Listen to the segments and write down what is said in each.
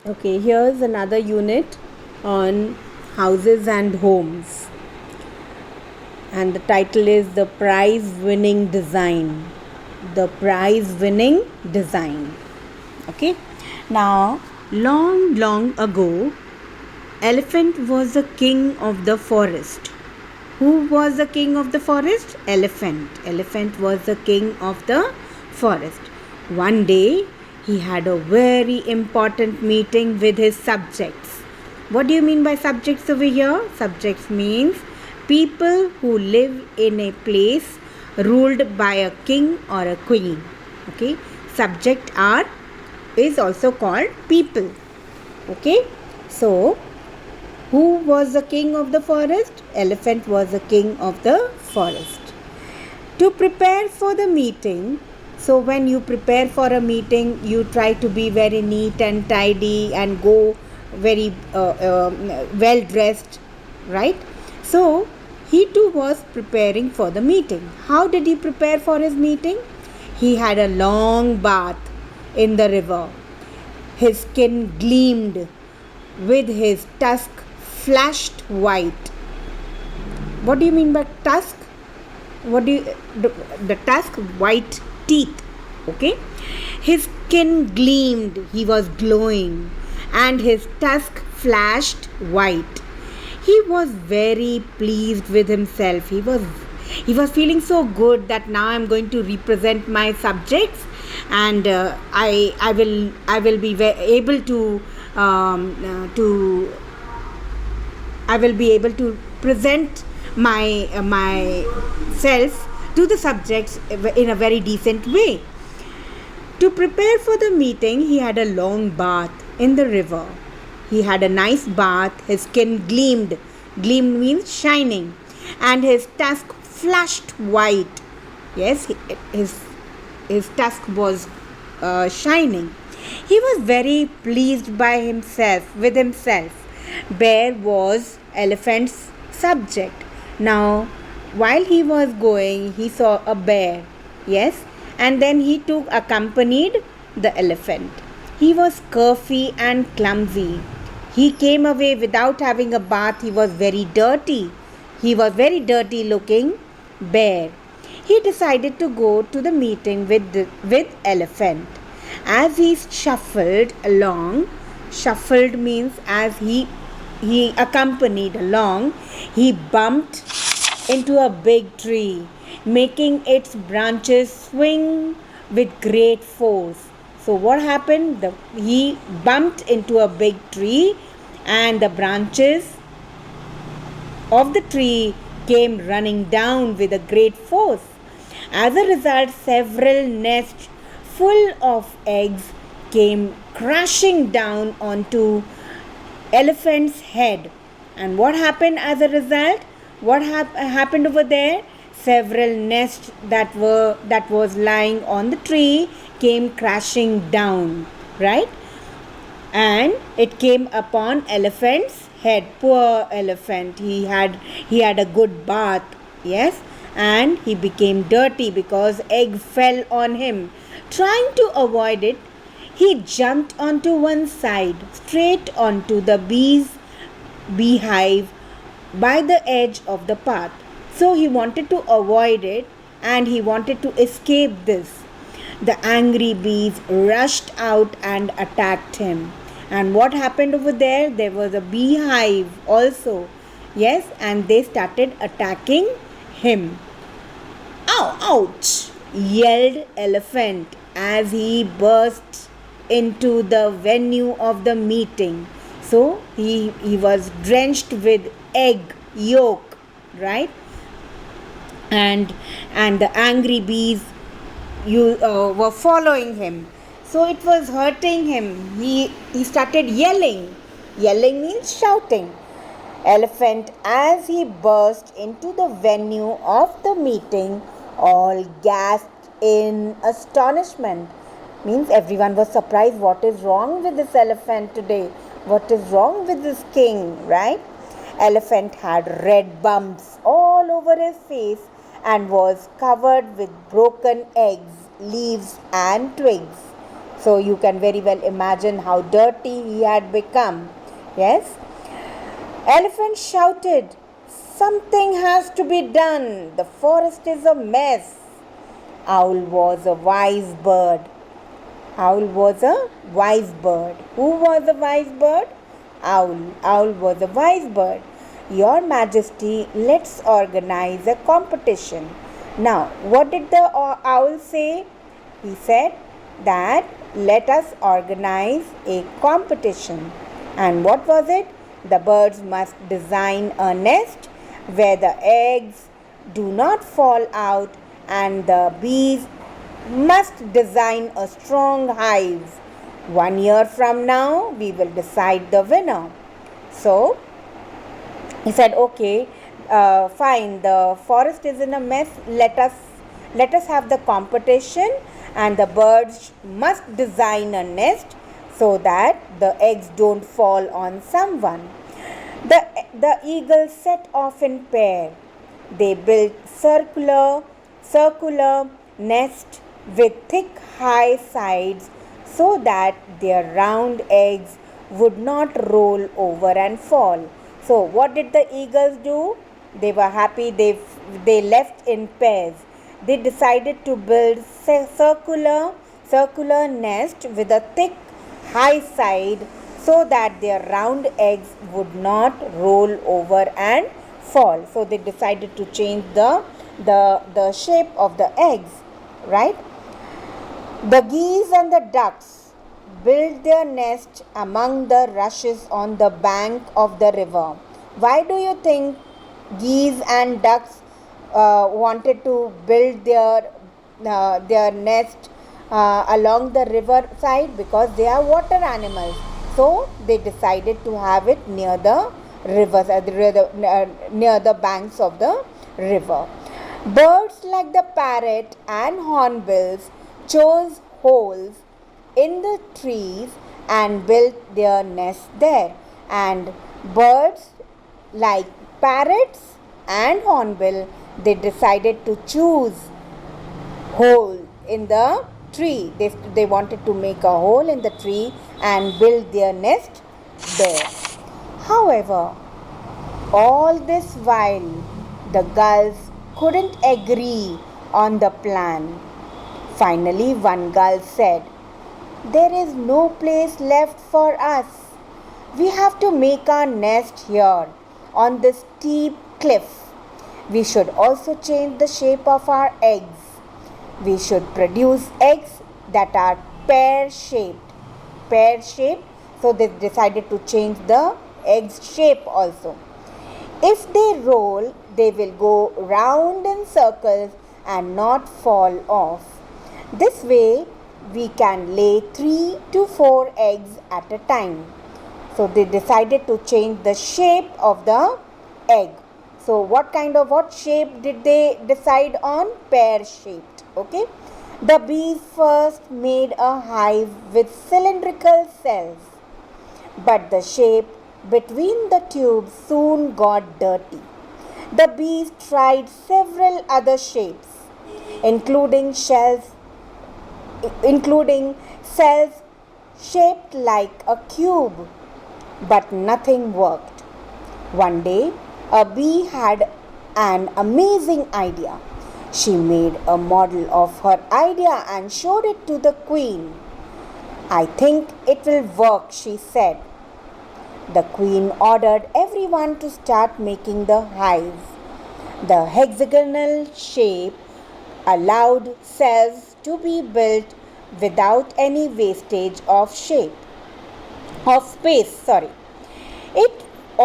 Okay, here's another unit on houses and homes, and the title is The Prize Winning Design. The Prize Winning Design. Okay, now, long ago, Elephant was the king of the forest. Who was the king of the forest? Elephant. Elephant was the king of the forest. One day, he had a very important meeting with his subjects. What do you mean by subjects over here? Subjects means people who live in a place ruled by a king or a queen. Okay, subject is also called people. Okay, so who was the king of the forest? Elephant was the king of the forest. To prepare for the meeting, so when you prepare for a meeting, you try to be very neat and tidy and go very well dressed, right? So he too was preparing for the meeting. How did he prepare for his meeting? He had a long bath in the river. His skin gleamed with his tusk flashed white. What do you mean by tusk? The tusk? White teeth. Okay. His skin gleamed, he was glowing, and his tusk flashed white. He was very pleased with himself. He was feeling so good that now I'm going to represent my subjects, and I will be able to I will be able to present myself to the subjects in a very decent way. To prepare for the meeting, he had a long bath in the river. He had a nice bath. His skin gleamed. Gleamed means shining, and his tusk flashed white. Yes, his tusk was shining. He was very pleased by himself, with himself. Bear was Elephant's subject. Now, while he was going, he saw a bear. Yes, and then he accompanied the elephant. He was scurfy and clumsy. He came away without having a bath. He was very dirty. He was very dirty looking bear. He decided to go to the meeting with elephant. As he shuffled along, shuffled means as he accompanied along, he bumped into a big tree, making its branches swing with great force. So what happened? He bumped into a big tree, and the branches of the tree came running down with a great force. As a result, several nests full of eggs came crashing down onto elephant's head. And what happened as a result? What happened over there? Several nests that was lying on the tree came crashing down, right? And it came upon elephant's head. Poor elephant. He had a good bath, yes, and he became dirty because egg fell on him. Trying to avoid it, he jumped onto one side, straight onto the beehive by the edge of the path. So he wanted to avoid it, and he wanted to escape this. The angry bees rushed out and attacked him. And what happened over there? There was a beehive also. Yes, and they started attacking him. Ow, ouch! Yelled elephant as he burst into the venue of the meeting. So he was drenched with egg yolk, right? And the angry bees were following him. So it was hurting him. He started yelling. Yelling means shouting. Elephant, as he burst into the venue of the meeting, all gasped in astonishment. Means everyone was surprised. What is wrong with this elephant today? What is wrong with this king, right? Elephant had red bumps all over his face and was covered with broken eggs, leaves and twigs. So you can very well imagine how dirty he had become. Yes? Elephant shouted, "Something has to be done. The forest is a mess." Owl was a wise bird. Owl was a wise bird. Who was a wise bird? Owl. Owl was a wise bird. "Your Majesty, let's organize a competition." Now, what did the owl say? He said that let us organize a competition. And what was it? The birds must design a nest where the eggs do not fall out, and the bees must design a strong hive. 1 year from now, we will decide the winner. So, he said, okay, fine, the forest is in a mess. Let us have the competition, and the birds must design a nest so that the eggs don't fall on someone. The eagles set off in pair. They built circular nest with thick high sides so that their round eggs would not roll over and fall. So what did the eagles do? They were happy. They left in pairs. They decided to build circular nest with a thick high side so that their round eggs would not roll over and fall. So they decided to change the shape of the eggs, right? The geese and the ducks built their nest among the rushes on the bank of the river. Why do you think geese and ducks wanted to build their nest along the river side? Because they are water animals. So they decided to have it near the rivers, near the banks of the river. Birds like the parrot and hornbills chose holes in the trees and built their nests there. And birds like parrots and hornbill, they decided to choose hole in the tree. They wanted to make a hole in the tree and build their nest there. However, all this while the gulls couldn't agree on the plan. Finally, one gull said, "There is no place left for us. We have to make our nest here on this steep cliff. We should also change the shape of our eggs. We should produce eggs that are pear-shaped. So they decided to change the egg's shape also. If they roll, they will go round in circles and not fall off. This way, we can lay 3 to 4 eggs at a time." So they decided to change the shape of the egg. So what shape did they decide on? Pear-shaped. Okay. The bees first made a hive with cylindrical cells, but the shape between the tubes soon got dirty. The bees tried several other shapes, including cells shaped like a cube, but nothing worked. One day, a bee had an amazing idea. She made a model of her idea and showed it to the queen. "I think it will work," she said. The queen ordered everyone to start making the hive. The hexagonal shape allowed cells to be built without any wastage of space. It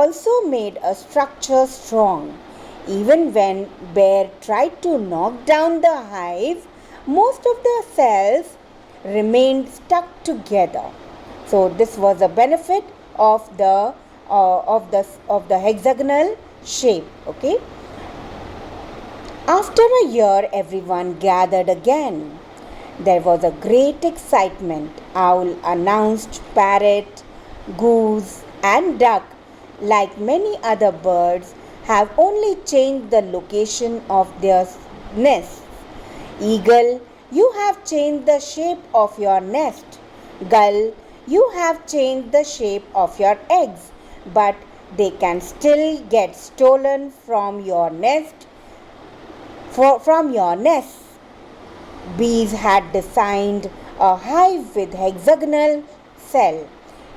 also made a structure strong. Even when bear tried to knock down the hive, most of the cells remained stuck together. So this was a benefit of the hexagonal shape. Okay. After a year, everyone gathered again. There was a great excitement. Owl announced parrot, goose, and duck, like many other birds, have only changed the location of their nests. Eagle you have changed the shape of your nest. Gull, you have changed the shape of your eggs, but they can still get stolen from your nest. From your nest. Bees had designed a hive with hexagonal cell.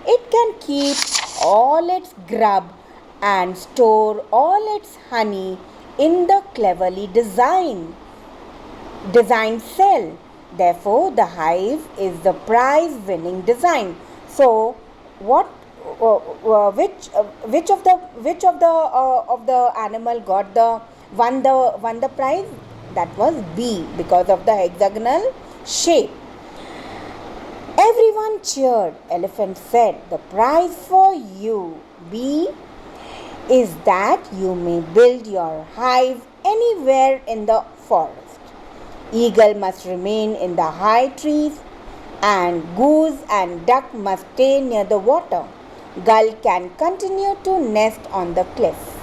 It can keep all its grub and store all its honey in the cleverly designed cell. Therefore, the hive is the prize-winning design. So, what? Which of the animal got the won the prize? That was bee because of the hexagonal shape. Everyone cheered. Elephant said, "The prize for you, bee, is that you may build your hive anywhere in the forest. Eagle must remain in the high trees, and goose and duck must stay near the water. Gull can continue to nest on the cliff."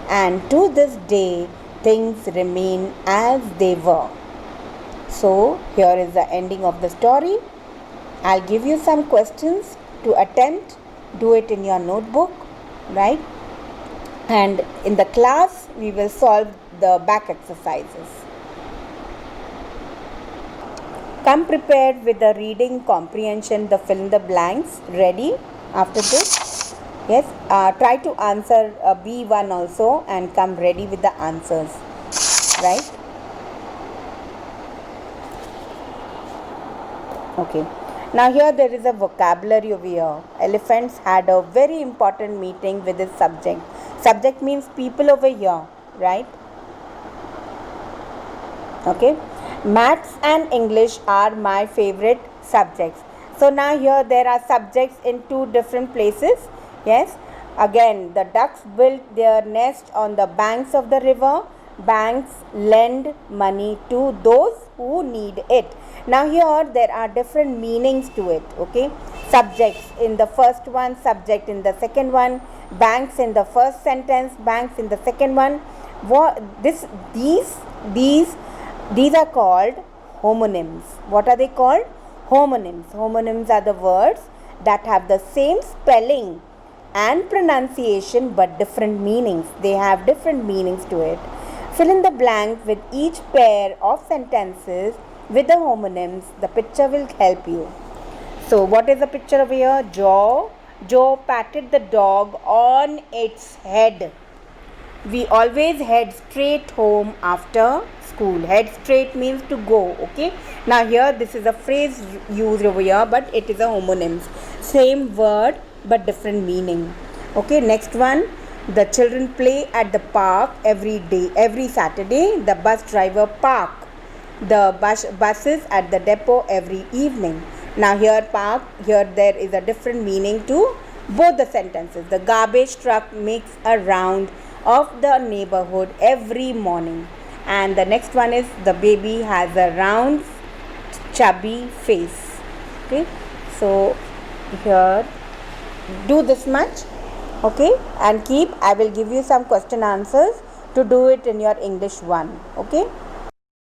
And to this day, things remain as they were. So, here is the ending of the story. I'll give you some questions to attempt. Do it in your notebook, right? And in the class, we will solve the back exercises. Come prepared with the reading comprehension, the fill in the blanks. Ready after this? Yes. Try to answer B1 also and come ready with the answers. Right? Okay. Now here there is a vocabulary over here. Elephants had a very important meeting with its subject. Subject means people over here, right? Okay. Maths and English are my favorite subjects. So now here there are subjects in two different places. Yes. Again, the ducks built their nest on the banks of the river. Banks lend money to those who need it. Now here there are different meanings to it. Okay. Subjects in the first one, subject in the second one, banks in the first sentence, banks in the second one. These are called homonyms. What are they called? Homonyms. Homonyms are the words that have the same spelling and pronunciation but different meanings. They have different meanings to it. Fill in the blank with each pair of sentences with the homonyms. The picture will help you. So, what is the picture over here? Joe patted the dog on its head. We always head straight home after school. Head straight means to go. Okay. Now here this is a phrase used over here, but it is a homonyms. Same word but different meaning. Okay. Next one. The children play at the park every day. Every Saturday, the bus driver park the buses at the depot every evening. Now here park, here there is a different meaning to both the sentences. The garbage truck makes a round of the neighborhood every morning. And the next one is the baby has a round chubby face. Okay. So here do this much. Okay. And I will give you some question answers to do it in your English 1. Okay.